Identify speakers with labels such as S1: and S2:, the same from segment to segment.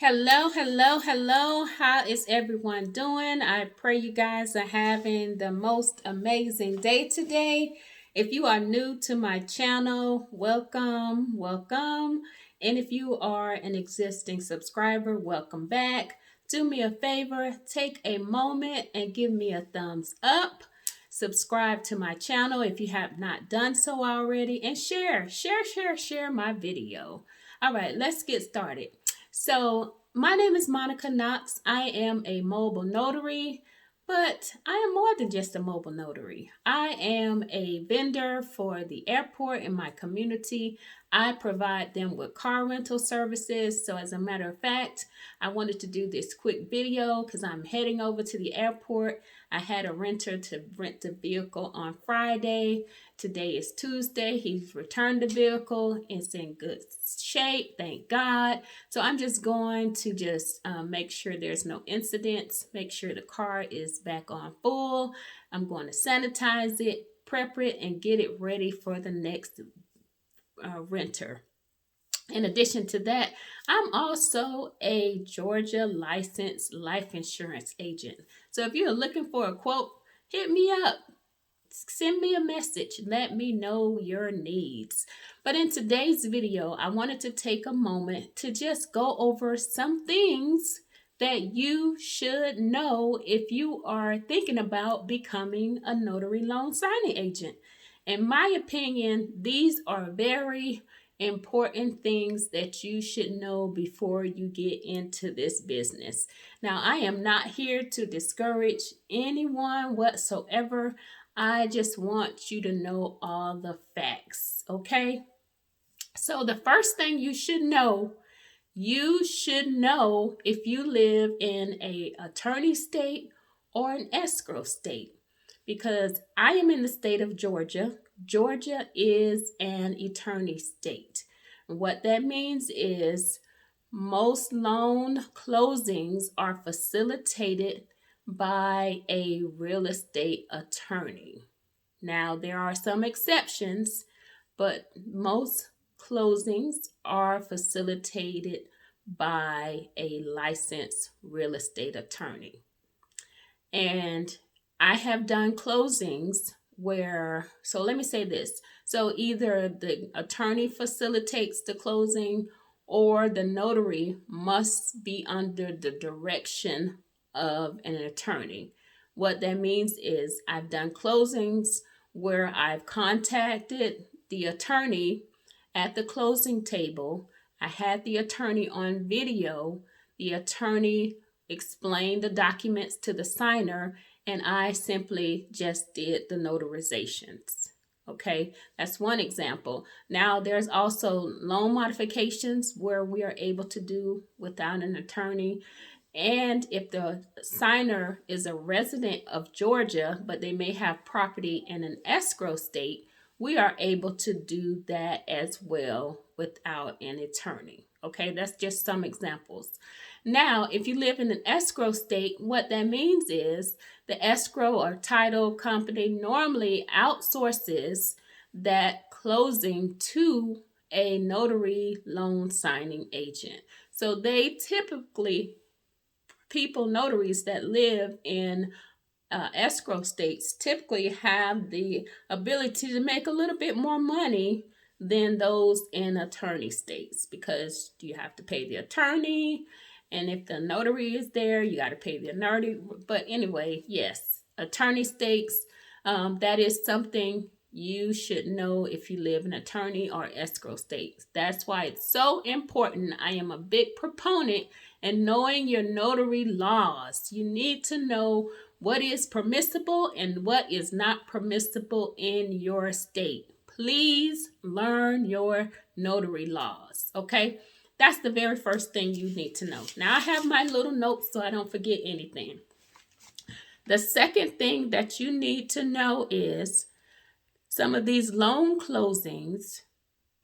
S1: Hello. How is everyone doing? I pray you guys are having the most amazing day today. If you are new to my channel, welcome. And if you are an existing subscriber, welcome back. Do me a favor, take a moment and give me a thumbs up. Subscribe to my channel if you have not done so already, and share my video. All right, let's get started. So, my name is Monica Knox. I am a mobile notary, but I am more than just a mobile notary. I am a vendor for the airport in my community. I provide them with car rental services. So, as a matter of fact, I wanted to do this quick video because I'm heading over to the airport. I had a renter to rent the vehicle on Friday. Today is Tuesday. He's returned the vehicle. It's in good shape, thank God. So I'm just going to make sure there's no incidents, make sure the car is back on full. I'm going to sanitize it, prep it, and get it ready for the next renter. In addition to that, I'm also a Georgia licensed life insurance agent. So if you're looking for a quote, hit me up. Send me a message. Let me know your needs. But in today's video, I wanted to take a moment to just go over some things that you should know if you are thinking about becoming a notary loan signing agent. In my opinion, these are very important things that you should know before you get into this business. Now, I am not here to discourage anyone whatsoever. I just want you to know all the facts, okay? So the first thing you should know if you live in a attorney state or an escrow state, because I am in the state of Georgia. Georgia is an attorney state. What that means is most loan closings are facilitated by a real estate attorney. Now, there are some exceptions, but most closings are facilitated by a licensed real estate attorney. And I have done closings so let me say this. So either the attorney facilitates the closing or the notary must be under the direction of an attorney. What that means is I've done closings where I've contacted the attorney at the closing table. I had the attorney on video. The attorney explained the documents to the signer, and I simply just did the notarizations. Okay, that's one example. Now, there's also loan modifications where we are able to do without an attorney. And if the signer is a resident of Georgia, but they may have property in an escrow state, we are able to do that as well without an attorney. Okay, that's just some examples. Now, if you live in an escrow state, what that means is the escrow or title company normally outsources that closing to a notary loan signing agent. So they typically, notaries that live in escrow states typically have the ability to make a little bit more money than those in attorney states, because you have to pay the attorney, and if the notary is there, you got to pay the notary. But anyway, yes, attorney states, that is something you should know if you live in attorney or escrow states. That's why it's so important. I am a big proponent in knowing your notary laws. You need to know what is permissible and what is not permissible in your state. Please learn your notary laws, okay? That's the very first thing you need to know. Now, I have my little notes so I don't forget anything. The second thing that you need to know is some of these loan closings,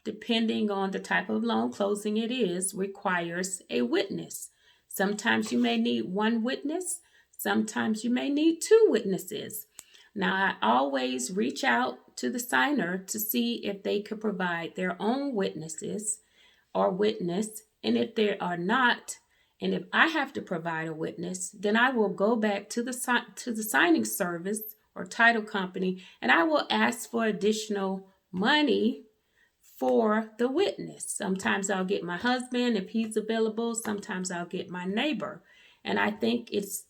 S1: depending on the type of loan closing it is, requires a witness. Sometimes you may need one witness. Sometimes you may need two witnesses. Now, I always reach out to the signer to see if they could provide their own witnesses or witness. And if they are not And if I have to provide a witness, then I will go back to the signing service or title company, and I will ask for additional money for the witness. Sometimes I'll get my husband if he's available. Sometimes I'll get my neighbor. And I think it's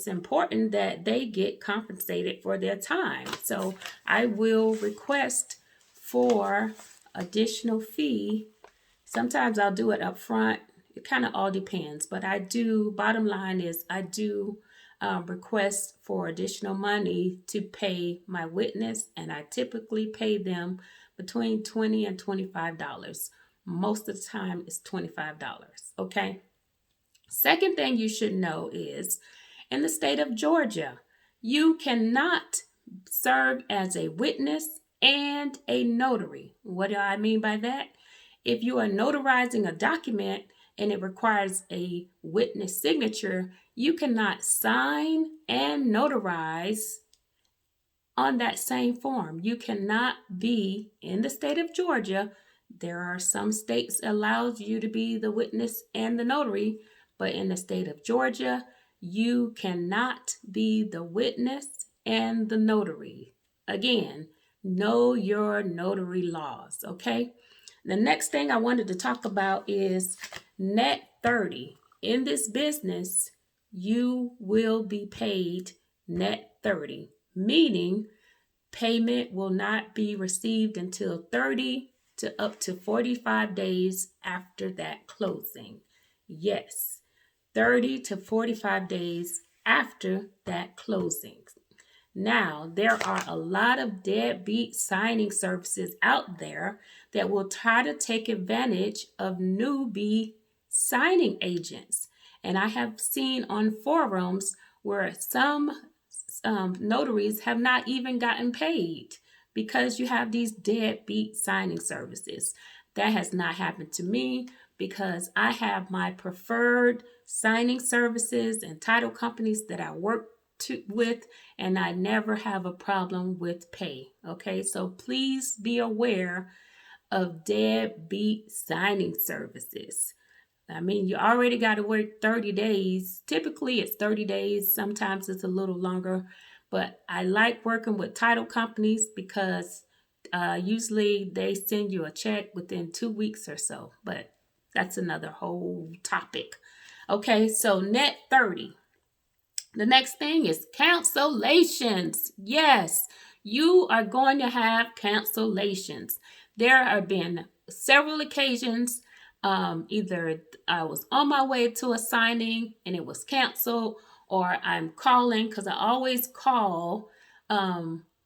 S1: important that they get compensated for their time. So I will request for additional fee. Sometimes I'll do it up front. It kind of all depends, but bottom line is I do request for additional money to pay my witness, and I typically pay them between $20 and $25. Most of the time it's $25, okay? Second thing you should know is in the state of Georgia, you cannot serve as a witness and a notary. What do I mean by that? If you are notarizing a document and it requires a witness signature, you cannot sign and notarize on that same form. You cannot be in the state of Georgia. There are some states allows you to be the witness and the notary, but in the state of Georgia, you cannot be the witness and the notary. Again, know your notary laws, okay? The next thing I wanted to talk about is net 30. In this business, you will be paid net 30, meaning payment will not be received until 30 to up to 45 days after that closing. Yes, 30 to 45 days after that closing. Now, there are a lot of deadbeat signing services out there that will try to take advantage of newbie signing agents. And I have seen on forums where some notaries have not even gotten paid because you have these deadbeat signing services. That has not happened to me because I have my preferred signing services and title companies that I work with, and I never have a problem with pay. Okay, so please be aware of deadbeat signing services. I mean, you already got to work 30 days. Typically, it's 30 days. Sometimes it's a little longer. But I like working with title companies because usually they send you a check within 2 weeks or so. But that's another whole topic. Okay, so net 30. The next thing is cancellations. Yes, you are going to have cancellations. There have been several occasions. Either I was on my way to a signing and it was canceled, or I'm calling because I always call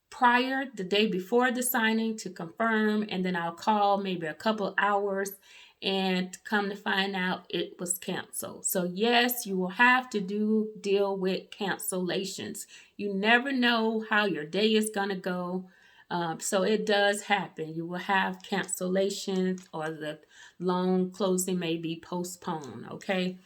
S1: prior, the day before the signing to confirm, and then I'll call maybe a couple hours and come to find out it was canceled. So yes, you will have to deal with cancellations. You never know how your day is going to go. So it does happen. You will have cancellations, or the loan closing may be postponed, okay?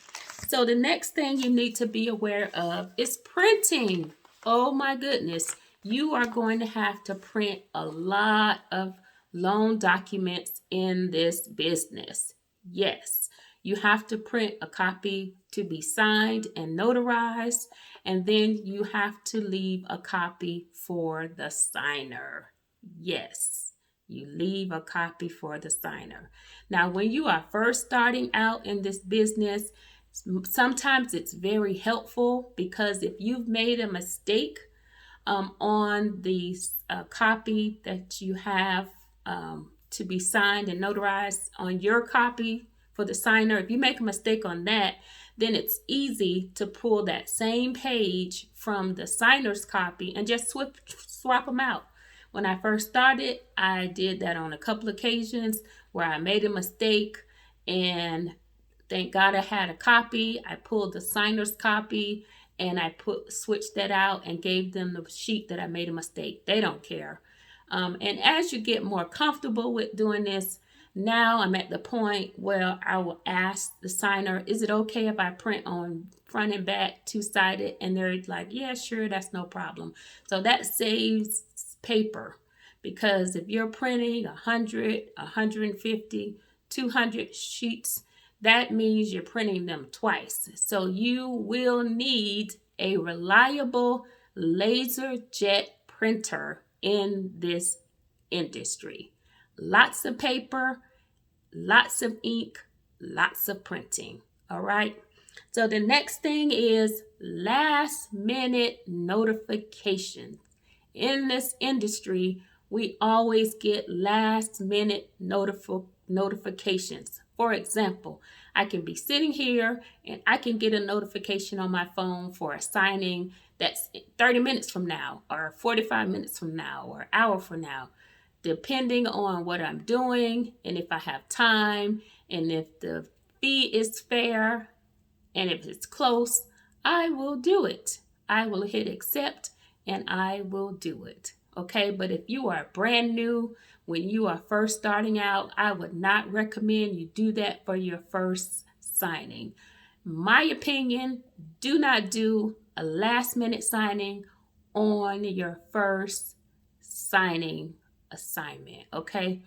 S1: So the next thing you need to be aware of is printing. Oh my goodness. You are going to have to print a lot of loan documents in this business. Yes, you have to print a copy to be signed and notarized, and then you have to leave a copy for the signer. Yes, you leave a copy for the signer. Now, when you are first starting out in this business, sometimes it's very helpful because if you've made a mistake on the copy that you have to be signed and notarized on your copy for the signer, if you make a mistake on that, then it's easy to pull that same page from the signer's copy and just swap them out. When I first started, I did that on a couple occasions where I made a mistake, and thank God I had a copy. I pulled the signer's copy and I switched that out and gave them the sheet that I made a mistake. They don't care. And as you get more comfortable with doing this, now I'm at the point where I will ask the signer, is it okay if I print on front and back two-sided? And they're like, yeah, sure, that's no problem. So that saves paper, because if you're printing 100, 150, 200 sheets, that means you're printing them twice. So you will need a reliable laser jet printer in this industry. Lots of paper, lots of ink, lots of printing. All right. So the next thing is last minute notifications. In this industry, we always get last minute notifications. For example, I can be sitting here and I can get a notification on my phone for a signing that's 30 minutes from now or 45 minutes from now or an hour from now, depending on what I'm doing and if I have time and if the fee is fair and if it's close, I will do it. I will hit accept and I will do it. Okay, but if you are brand new, when you are first starting out, I would not recommend you do that for your first signing. My opinion, do not do a last minute signing on your first signing assignment. Okay.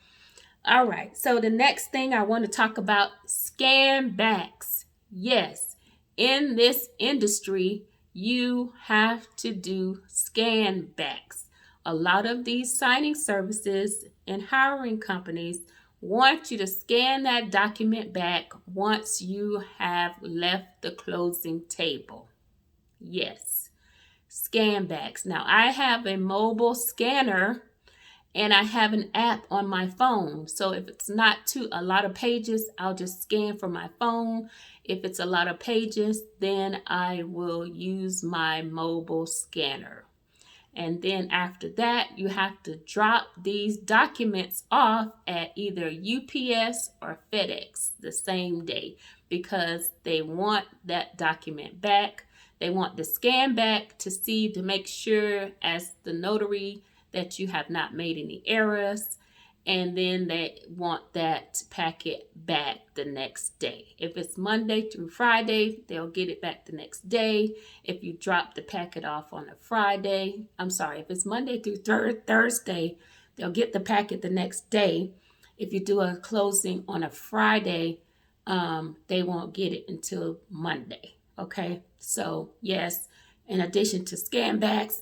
S1: All right. So the next thing I want to talk about, Scanbacks. Yes, in this industry, you have to do Scanbacks. A lot of these signing services and hiring companies want you to scan that document back once you have left the closing table. Yes, Scanbacks. Now, I have a mobile scanner and I have an app on my phone. So if it's not a lot of pages, I'll just scan from my phone. If it's a lot of pages, then I will use my mobile scanner. And then after that, you have to drop these documents off at either UPS or FedEx the same day because they want that document back. They want the scan back to make sure as the notary that you have not made any errors. And then they want that packet back the next day. If it's Monday through Friday, they'll get it back the next day. If you drop the packet off on a Friday, if it's Monday through Thursday, they'll get the packet the next day. If you do a closing on a Friday, they won't get it until Monday. Okay, so yes, in addition to Scanbacks,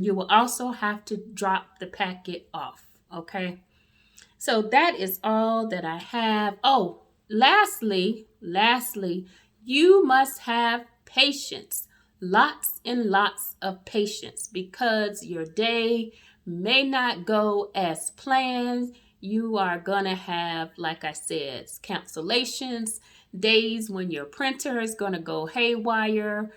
S1: you will also have to drop the packet off. Okay. So that is all that I have. Oh, lastly, you must have patience. Lots and lots of patience because your day may not go as planned. You are going to have, like I said, cancellations, days when your printer is going to go haywire,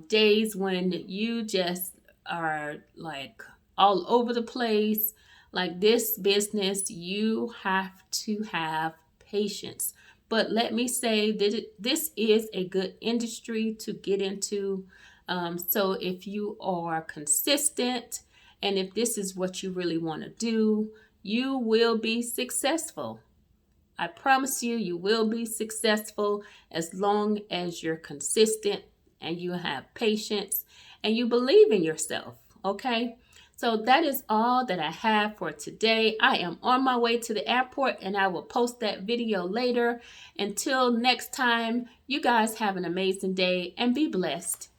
S1: days when you just are like all over the place. Like this business, you have to have patience. But let me say that this is a good industry to get into. So if you are consistent and if this is what you really want to do, you will be successful. I promise you, you will be successful as long as you're consistent and you have patience and you believe in yourself. Okay. So that is all that I have for today. I am on my way to the airport and I will post that video later. Until next time, you guys have an amazing day and be blessed.